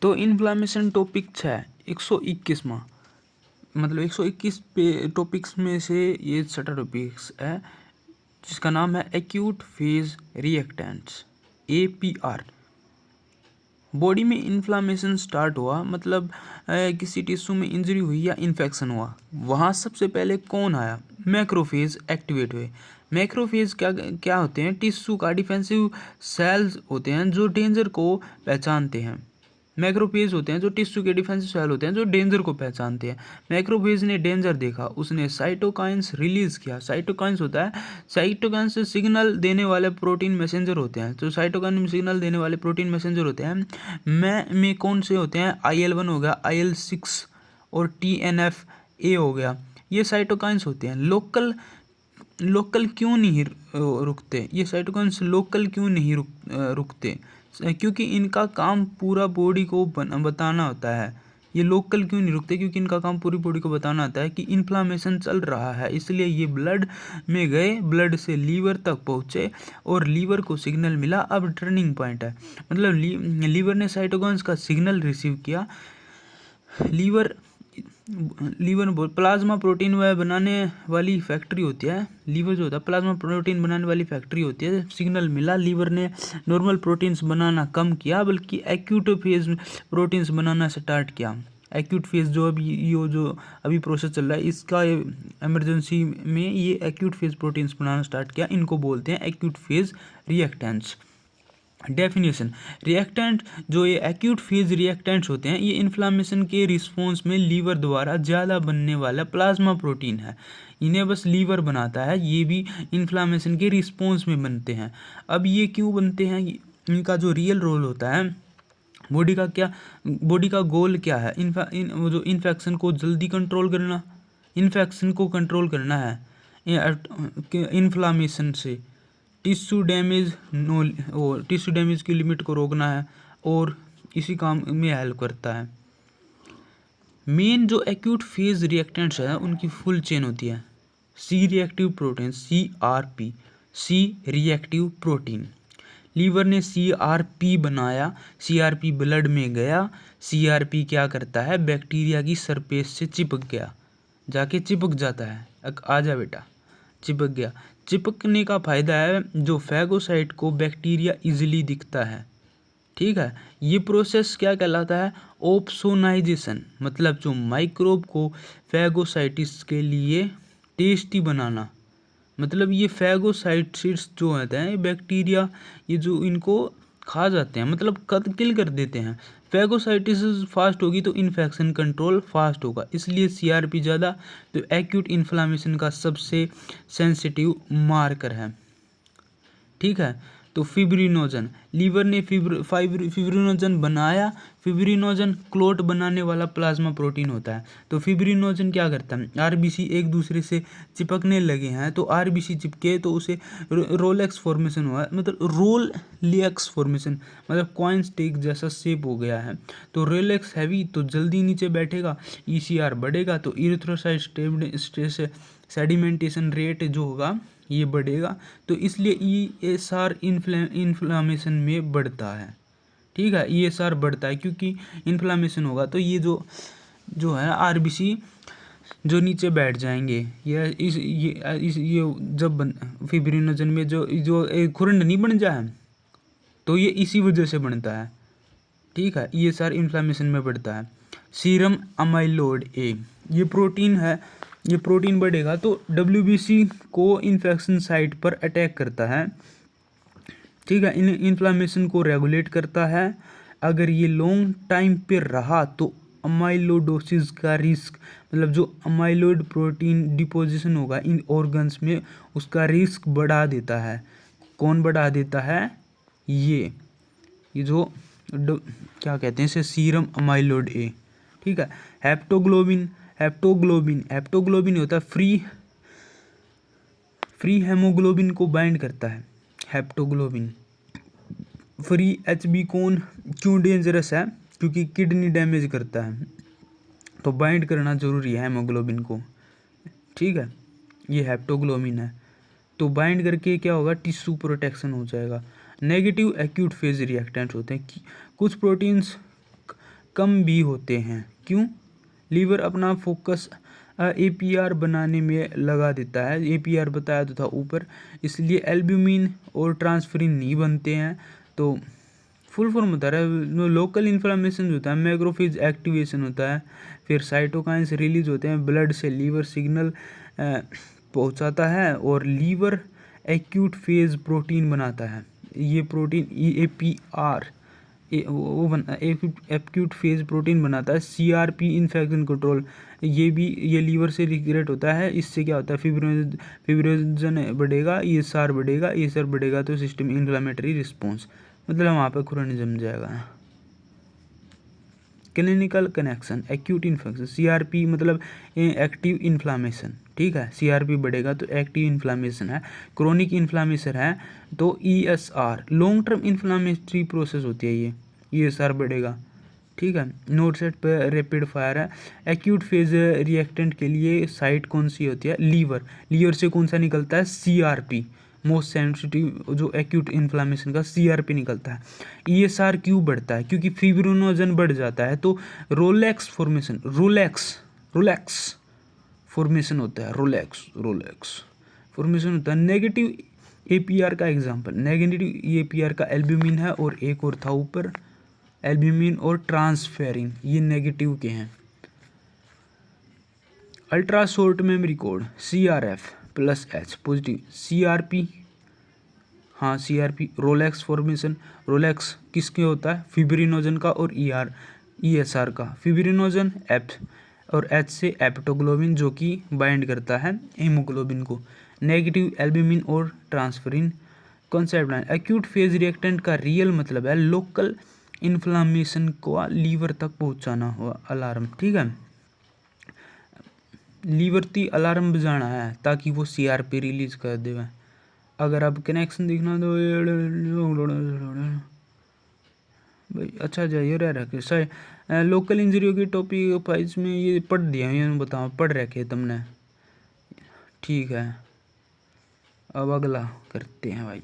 तो inflammation topic 6 121वां, मतलब 121 पे टॉपिक्स में से ये 6 टॉपिक्स है जिसका नाम है acute phase reactants APR। Body में इन्फ्लामेशन स्टार्ट हुआ मतलब किसी टिश्यू में इंजरी हुई या इन्फेक्शन हुआ, वहाँ सबसे पहले कौन आया? मैक्रोफेज एक्टिवेट हुए। मैक्रोफेज क्या क्या होते हैं? टिश्यू का डिफेंसिव सेल्स होते हैं जो डेंजर को पहचानते हैं। मैक्रोफेज होते हैं जो टिश्यू के डिफेंसिव सेल होते हैं जो डेंजर को पहचानते हैं। मैक्रोफेज ने डेंजर देखा, उसने साइटोकाइंस रिलीज किया। साइटोकाइंस होता है, साइटोकाइंस सिग्नल देने वाले प्रोटीन मैसेंजर होते हैं। तो साइटोकाइन में सिग्नल देने वाले प्रोटीन मैसेंजर होते हैं। में कौन से होते हैं? IL-1 हो गया, IL-6 और TNF-A हो गया, ये साइटोकाइंस होते हैं। लोकल क्यों नहीं रुकते? ये साइटोकाइंस लोकल क्यों नहीं रुकते? क्योंकि इनका काम पूरा बॉडी को बताना होता है। ये लोकल क्यों नहीं रुकते? क्योंकि इनका काम पूरी बॉडी को बताना होता है कि इन्फ्लामेशन चल रहा है, इसलिए ये ब्लड में गए, ब्लड से लीवर तक पहुँचे और लीवर को सिग्नल मिला। अब टर्निंग पॉइंट है, मतलब लीवर ने साइटोकाइंस का सिग्नल रिसीव किया। लीवर प्लाज्मा प्रोटीन वह बनाने वाली फैक्ट्री होती है। लीवर जो होता है प्लाज्मा प्रोटीन बनाने वाली फैक्ट्री होती है। सिग्नल मिला, लीवर ने नॉर्मल प्रोटीन्स बनाना कम किया बल्कि एक्यूट फेज प्रोटीन्स बनाना स्टार्ट किया। एक्यूट फेज जो अभी प्रोसेस चल रहा है, इसका इमरजेंसी में ये एक्यूट फेज प्रोटीन्स बनाना स्टार्ट किया। इनको बोलते हैं acute phase reactants. Definition, reactant जो ये एक्यूट फेज रिएक्टेंट्स होते हैं, ये इन्फ्लामेशन के रिस्पॉन्स में लीवर द्वारा ज़्यादा बनने वाला प्लाज्मा प्रोटीन है। इन्हें बस लीवर बनाता है, ये भी इन्फ्लामेशन के रिस्पॉन्स में बनते हैं। अब ये क्यों बनते हैं? इनका जो रियल रोल होता है, बॉडी का गोल क्या है? जो इन्फेक्शन को जल्दी कंट्रोल करना, इन्फेक्शन को कंट्रोल करना है इन्फ्लामेशन से। टिश्यू डैमेज की लिमिट को रोकना है और इसी काम में हेल्प करता है। मेन जो एक्यूट फेज रिएक्टेंट्स है उनकी फुल चेन होती है। C reactive protein, CRP, C reactive protein. Liver ने CRP बनाया, CRP ब्लड में गया। CRP क्या करता है? बैक्टीरिया की सरफेस से चिपक गया, जाके चिपक जाता है। आजा बेटा, चिपक गया। चिपकने का फायदा है जो फैगोसाइट को बैक्टीरिया इजीली दिखता है। ठीक है, ये प्रोसेस क्या कहलाता है? ओप्सोनाइजेशन, मतलब जो माइक्रोब को फैगोसाइटिस के लिए टेस्टी बनाना। मतलब ये फैगोसाइटिस जो होते हैं बैक्टीरिया, ये जो इनको खा जाते हैं, मतलब किल कर देते हैं। फैगोसाइटिस फास्ट होगी तो इन्फेक्शन कंट्रोल फास्ट होगा, इसलिए CRP ज़्यादा तो एक्यूट इन्फ्लामेशन का सबसे सेंसिटिव मार्कर है। ठीक है, तो फिब्रिनोजन, लीवर ने फिब्रिनोजन बनाया। फिब्रिनोजन क्लोट बनाने वाला प्लाज्मा प्रोटीन होता है। तो फिब्रिनोजन क्या करता है? RBC एक दूसरे से चिपकने लगे हैं, तो RBC चिपके तो उसे रोलेक्स फॉर्मेशन हुआ, मतलब रोलेक्स फॉर्मेशन, मतलब कॉइन स्टिक जैसा शेप हो गया है। तो रोलेक्स हैवी तो जल्दी नीचे बैठेगा, ECR बढ़ेगा तो इरिथ्रोसाइट सेडिमेंटेशन रेट जो होगा ये बढ़ेगा, तो इसलिए ESR इन्फ्लामेशन में बढ़ता है। ठीक है, ESR बढ़ता है क्योंकि इन्फ्लामेशन होगा तो ये जो है RBC जो नीचे बैठ जाएंगे। ये जब फिब्रिनोजन में जो एक खुरंड नहीं बन जाए तो ये इसी वजह से बनता है। ठीक है, ESR इन्फ्लामेशन में बढ़ता है। सीरम अमाइलोइड A, ये प्रोटीन है, ये प्रोटीन बढ़ेगा तो WBC को इन्फेक्शन साइट पर अटैक करता है। ठीक है, इन्फ्लामेशन को रेगुलेट करता है। अगर ये लॉन्ग टाइम पे रहा तो अमाइलोडोसिस का रिस्क, मतलब जो अमाइलोइड प्रोटीन डिपोजिशन होगा इन ऑर्गन्स में, उसका रिस्क बढ़ा देता है। कौन बढ़ा देता है? ये जो क्या कहते हैं इसे? Serum amyloid A। ठीक है, हेप्टोग्लोबिन होता है फ्री हेमोग्लोबिन को बाइंड करता है। हेप्टोग्लोबिन फ्री HB कौन क्यों डेंजरस है? क्योंकि किडनी डैमेज करता है, तो बाइंड करना जरूरी है हेमोग्लोबिन को। ठीक है, ये हेप्टोग्लोबिन है, तो बाइंड करके क्या होगा? टिश्यू प्रोटेक्शन हो जाएगा। नेगेटिव एक्यूट फेज रिएक्टेंट होते हैं, कुछ प्रोटीन्स कम भी होते हैं। क्यों? लीवर अपना फोकस APR बनाने में लगा देता है, APR बताया तो था ऊपर, इसलिए एल्ब्यूमिन और ट्रांसफरिन नहीं बनते हैं। तो फुल फॉर्म होता है लोकल इन्फ्लामेशन होता है, मैक्रोफेज एक्टिवेशन होता है, फिर साइटोकाइंस रिलीज होते हैं, ब्लड से लीवर सिग्नल पहुंचाता है और लीवर एक्यूट फेज प्रोटीन बनाता है। ये protein EAPR acute phase protein बनाता है। CRP इन्फेक्शन कंट्रोल, ये लीवर से रिग्रेट होता है। इससे क्या होता है, फिब्रोजन बढ़ेगा, ESR बढ़ेगा, ESR बढ़ेगा तो सिस्टम इन्फ्लामेटरी रिस्पॉन्स, मतलब वहाँ पे खुरानी जम जाएगा। Clinical connection, acute infection, CRP मतलब एक्टिव इन्फ्लामेशन, ठीक है, CRP बढ़ेगा तो एक्टिव इन्फ्लामेशन है। क्रोनिक इन्फ्लामेशन है तो ESR, long term inflammatory process होती है ये, ESR बढ़ेगा, ठीक है। नोट सेट पे रैपिड फायर है। एक्यूट फेज रिएक्टेंट के लिए साइट कौन सी होती है, लीवर से कौन सा निकलता है, CRP, मोस्ट सेंसिटिव जो एक्यूट इन्फ्लामेशन का CRP निकलता है। ESR क्यों बढ़ता है, क्योंकि फिब्रिनोजन बढ़ जाता है तो रोलेक्स फॉर्मेशन होता है, रोलेक्स फॉर्मेशन होता है। नेगेटिव APR का एग्जांपल, नेगेटिव APR का एल्ब्यूमिन है और एक और था ऊपर एल्ब्यूमिन और ट्रांसफेरिन, ये नेगेटिव के हैं। Ultra short memory code CRF+H positive, CRP Rolex formation, Rolex किसके होता है, फिब्रिनोजन का और ESR का। फिब्रिनोजन F और H से एप्टोग्लोबिन जो कि बाइंड करता है हीमोग्लोबिन को। नेगेटिव एल्ब्यूमिन और ट्रांसफरिन। कॉन्सेप्ट है, एक्यूट फेज रिएक्टेंट का रियल मतलब है लोकल इन्फ्लामेशन को लीवर तक पहुंचाना हुआ अलार्म, ठीक है। लीवर ती अलार्म बजाना है ताकि वो CRP रिलीज कर दे। अगर आप कनेक्शन देखना तो भाई अच्छा जाइए रह रखे सही। लोकल इंजरियों की टॉपिक फाइल्स में ये पढ़ दिया, ये बताओ पढ़ रखे तुमने, ठीक है। अब अगला करते हैं भाई।